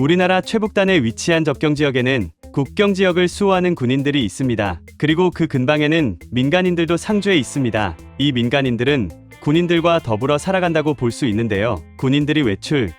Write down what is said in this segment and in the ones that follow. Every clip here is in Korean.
우리나라 최북단에 위치한 접경지역에는 국경지역을 수호하는 군인들이 있습니다. 그리고 그 근방에는 민간인들도 상주해 있습니다. 이 민간인들은 군인들과 더불어 살아간다고 볼 수 있는데요. 군인들이 외출,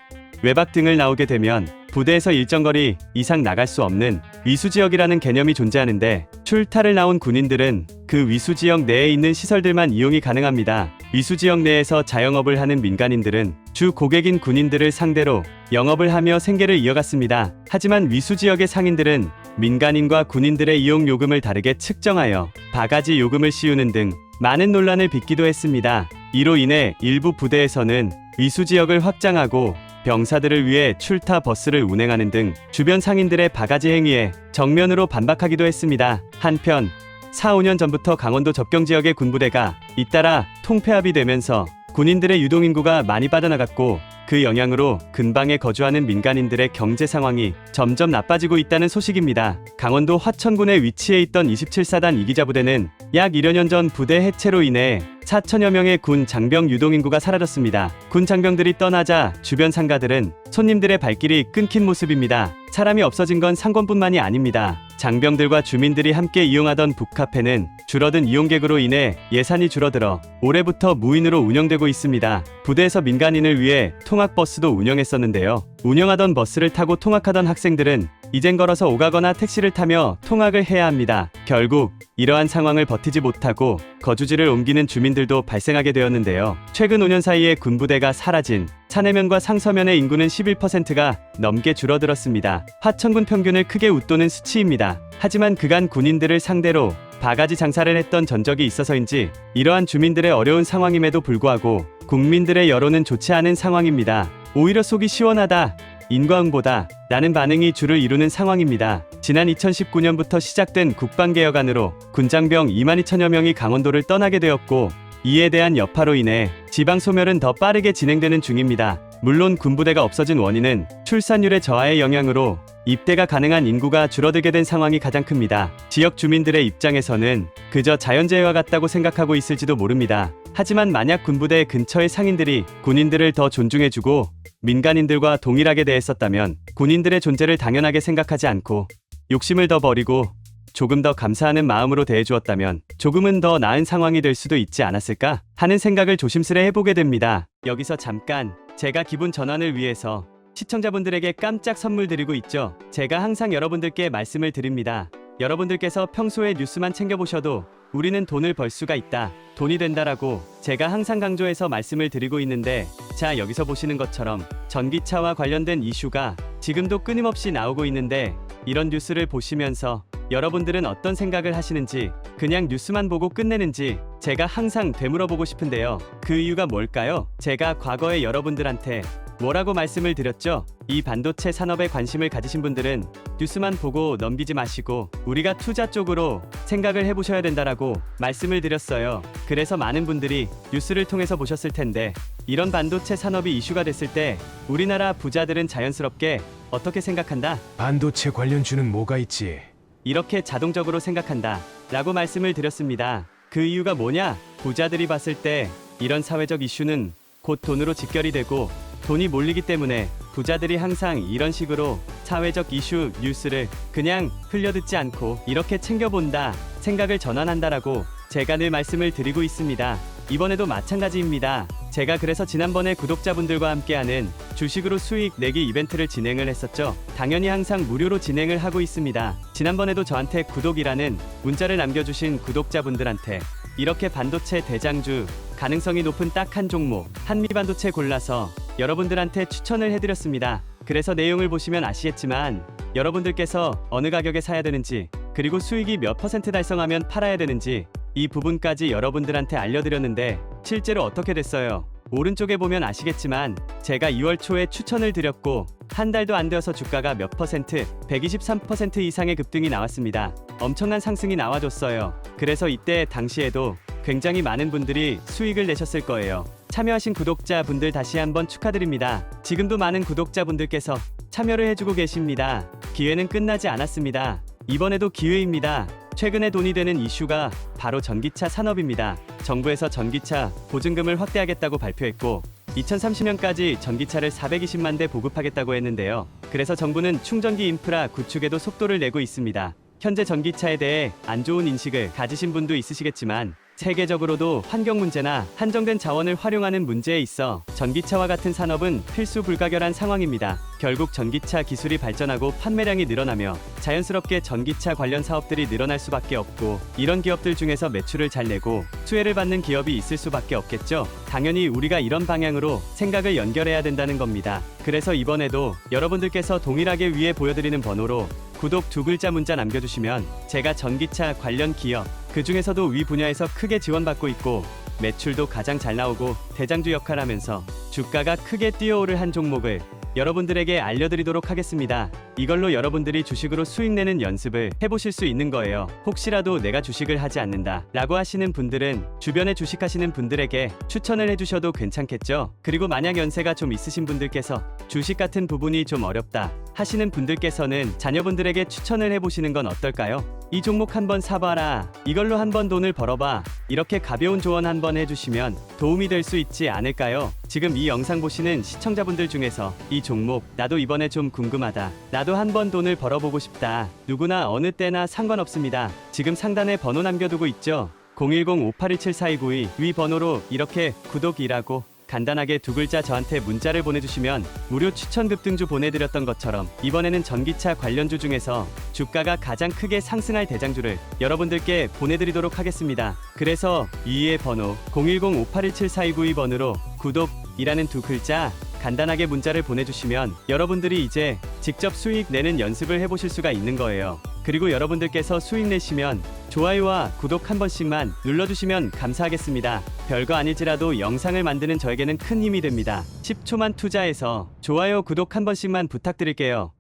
외박 등을 나오게 되면 부대에서 일정 거리 이상 나갈 수 없는 위수지역이라는 개념이 존재하는데, 출타를 나온 군인들은 그 위수지역 내에 있는 시설들만 이용이 가능합니다. 위수지역 내에서 자영업을 하는 민간인들은 주 고객인 군인들을 상대로 영업을 하며 생계를 이어갔습니다. 하지만 위수지역의 상인들은 민간인과 군인들의 이용 요금을 다르게 측정하여 바가지 요금을 씌우는 등 많은 논란을 빚기도 했습니다. 이로 인해 일부 부대에서는 위수지역을 확장하고 병사들을 위해 출타 버스를 운행하는 등 주변 상인들의 바가지 행위에 정면으로 반박하기도 했습니다. 한편 4, 5년 전부터 강원도 접경지역의 군부대가 잇따라 통폐합이 되면서 군인들의 유동인구가 많이 빠져나갔고, 그 영향으로 근방에 거주하는 민간인들의 경제 상황이 점점 나빠지고 있다는 소식입니다. 강원도 화천군에 위치해 있던 27사단 이기자 부대는 약 1여 년 전 부대 해체로 인해 4천여 명의 군 장병 유동인구가 사라졌습니다. 군 장병들이 떠나자 주변 상가들은 손님들의 발길이 끊긴 모습입니다. 사람이 없어진 건 상권뿐만이 아닙니다. 장병들과 주민들이 함께 이용하던 북카페는 줄어든 이용객으로 인해 예산이 줄어들어 올해부터 무인으로 운영되고 있습니다. 부대에서 민간인을 위해 통학버스도 운영했었는데요. 운영하던 버스를 타고 통학하던 학생들은 이젠 걸어서 오가거나 택시를 타며 통학을 해야 합니다. 결국 이러한 상황을 버티지 못하고 거주지를 옮기는 주민들도 발생하게 되었는데요. 최근 5년 사이에 군부대가 사라진 차내면과 상서면의 인구는 11%가 넘게 줄어들었습니다. 화천군 평균을 크게 웃도는 수치입니다. 하지만 그간 군인들을 상대로 바가지 장사를 했던 전적이 있어서인지 이러한 주민들의 어려운 상황임에도 불구하고 국민들의 여론은 좋지 않은 상황입니다. 오히려 속이 시원하다, 인과응보다 라는 반응이 주를 이루는 상황입니다. 지난 2019년부터 시작된 국방개혁안으로 군장병 22,000여 명이 강원도를 떠나게 되었고, 이에 대한 여파로 인해 지방 소멸은 더 빠르게 진행되는 중입니다. 물론 군부대가 없어진 원인은 출산율의 저하의 영향으로 입대가 가능한 인구가 줄어들게 된 상황이 가장 큽니다. 지역 주민들의 입장에서는 그저 자연재해와 같다고 생각하고 있을지도 모릅니다. 하지만 만약 군부대 근처의 상인들이 군인들을 더 존중해주고 민간인들과 동일하게 대했었다면, 군인들의 존재를 당연하게 생각하지 않고 욕심을 더 버리고 조금 더 감사하는 마음으로 대해주었다면 조금은 더 나은 상황이 될 수도 있지 않았을까 하는 생각을 조심스레 해보게 됩니다. 여기서 잠깐 제가 기분 전환을 위해서 시청자분들에게 깜짝 선물 드리고 있죠. 제가 항상 여러분들께 말씀을 드립니다. 여러분들께서 평소에 뉴스만 챙겨보셔도 우리는 돈을 벌 수가 있다, 돈이 된다라고 제가 항상 강조해서 말씀을 드리고 있는데, 자, 여기서 보시는 것처럼 전기차와 관련된 이슈가 지금도 끊임없이 나오고 있는데, 이런 뉴스를 보시면서 여러분들은 어떤 생각을 하시는지, 그냥 뉴스만 보고 끝내는지 제가 항상 되물어보고 싶은데요. 그 이유가 뭘까요? 제가 과거에 여러분들한테 뭐라고 말씀을 드렸죠? 이 반도체 산업에 관심을 가지신 분들은 뉴스만 보고 넘기지 마시고 우리가 투자 쪽으로 생각을 해보셔야 된다라고 말씀을 드렸어요. 그래서 많은 분들이 뉴스를 통해서 보셨을 텐데, 이런 반도체 산업이 이슈가 됐을 때 우리나라 부자들은 자연스럽게 어떻게 생각한다? 반도체 관련주는 뭐가 있지? 이렇게 자동적으로 생각한다 라고 말씀을 드렸습니다. 그 이유가 뭐냐? 부자들이 봤을 때 이런 사회적 이슈는 곧 돈으로 직결이 되고 돈이 몰리기 때문에 부자들이 항상 이런 식으로 사회적 이슈 뉴스를 그냥 흘려듣지 않고 이렇게 챙겨본다, 생각을 전환한다라고 제가 늘 말씀을 드리고 있습니다. 이번에도 마찬가지입니다. 제가 그래서 지난번에 구독자분들과 함께하는 주식으로 수익 내기 이벤트를 진행을 했었죠. 당연히 항상 무료로 진행을 하고 있습니다. 지난번에도 저한테 구독이라는 문자를 남겨주신 구독자분들한테 이렇게 반도체 대장주 가능성이 높은 딱 한 종목 한미반도체 골라서 여러분들한테 추천을 해드렸습니다. 그래서 내용을 보시면 아시겠지만 여러분들께서 어느 가격에 사야 되는지, 그리고 수익이 몇 % 달성하면 팔아야 되는지 이 부분까지 여러분들한테 알려드렸는데 실제로 어떻게 됐어요? 오른쪽에 보면 아시겠지만 제가 2월 초에 추천을 드렸고 한 달도 안 되어서 주가가 몇 퍼센트, 123% 이상의 급등이 나왔습니다. 엄청난 상승이 나와줬어요. 그래서 이때 당시에도 굉장히 많은 분들이 수익을 내셨을 거예요. 참여하신 구독자분들 다시 한번 축하드립니다. 지금도 많은 구독자분들께서 참여를 해주고 계십니다. 기회는 끝나지 않았습니다. 이번에도 기회입니다. 최근에 돈이 되는 이슈가 바로 전기차 산업입니다. 정부에서 전기차 보증금을 확대하겠다고 발표했고, 2030년까지 전기차를 420만 대 보급하겠다고 했는데요. 그래서 정부는 충전기 인프라 구축에도 속도를 내고 있습니다. 현재 전기차에 대해 안 좋은 인식을 가지신 분도 있으시겠지만 세계적으로도 환경 문제나 한정된 자원을 활용하는 문제에 있어 전기차와 같은 산업은 필수 불가결한 상황입니다. 결국 전기차 기술이 발전하고 판매량이 늘어나며 자연스럽게 전기차 관련 사업들이 늘어날 수밖에 없고, 이런 기업들 중에서 매출을 잘 내고 수혜를 받는 기업이 있을 수밖에 없겠죠. 당연히 우리가 이런 방향으로 생각을 연결해야 된다는 겁니다. 그래서 이번에도 여러분들께서 동일하게 위에 보여드리는 번호로 구독 2글자 문자 남겨주시면 제가 전기차 관련 기업, 그 중에서도 위 분야에서 크게 지원받고 있고 매출도 가장 잘 나오고 대장주 역할하면서 주가가 크게 뛰어오를 한 종목을 여러분들에게 알려드리도록 하겠습니다. 이걸로 여러분들이 주식으로 수익 내는 연습을 해보실 수 있는 거예요. 혹시라도 내가 주식을 하지 않는다 라고 하시는 분들은 주변에 주식하시는 분들에게 추천을 해주셔도 괜찮겠죠. 그리고 만약 연세가 좀 있으신 분들께서 주식 같은 부분이 좀 어렵다 하시는 분들께서는 자녀분들에게 추천을 해보시는 건 어떨까요? 이 종목 한번 사봐라, 이걸로 한번 돈을 벌어봐, 이렇게 가벼운 조언 한번 해주시면 도움이 될 수 있지 않을까요? 지금 이 영상 보시는 시청자분들 중에서 이 종목 나도 이번에 좀 궁금하다, 나도 한번 돈을 벌어보고 싶다, 누구나 어느 때나 상관없습니다. 지금 상단에 번호 남겨두고 있죠? 010-5817-4292 위 번호로 이렇게 구독이라고 간단하게 2글자 저한테 문자를 보내주시면 무료 추천 급등주 보내드렸던 것처럼 이번에는 전기차 관련주 중에서 주가가 가장 크게 상승할 대장주를 여러분들께 보내드리도록 하겠습니다. 그래서 위의 번호 010-5817-4292 번호로 구독이라는 2글자 간단하게 문자를 보내주시면 여러분들이 이제 직접 수익 내는 연습을 해보실 수가 있는 거예요. 그리고 여러분들께서 수익 내시면 좋아요와 구독 한 번씩만 눌러주시면 감사하겠습니다. 별거 아닐지라도 영상을 만드는 저에게는 큰 힘이 됩니다. 10초만 투자해서 좋아요 구독 한 번씩만 부탁드릴게요.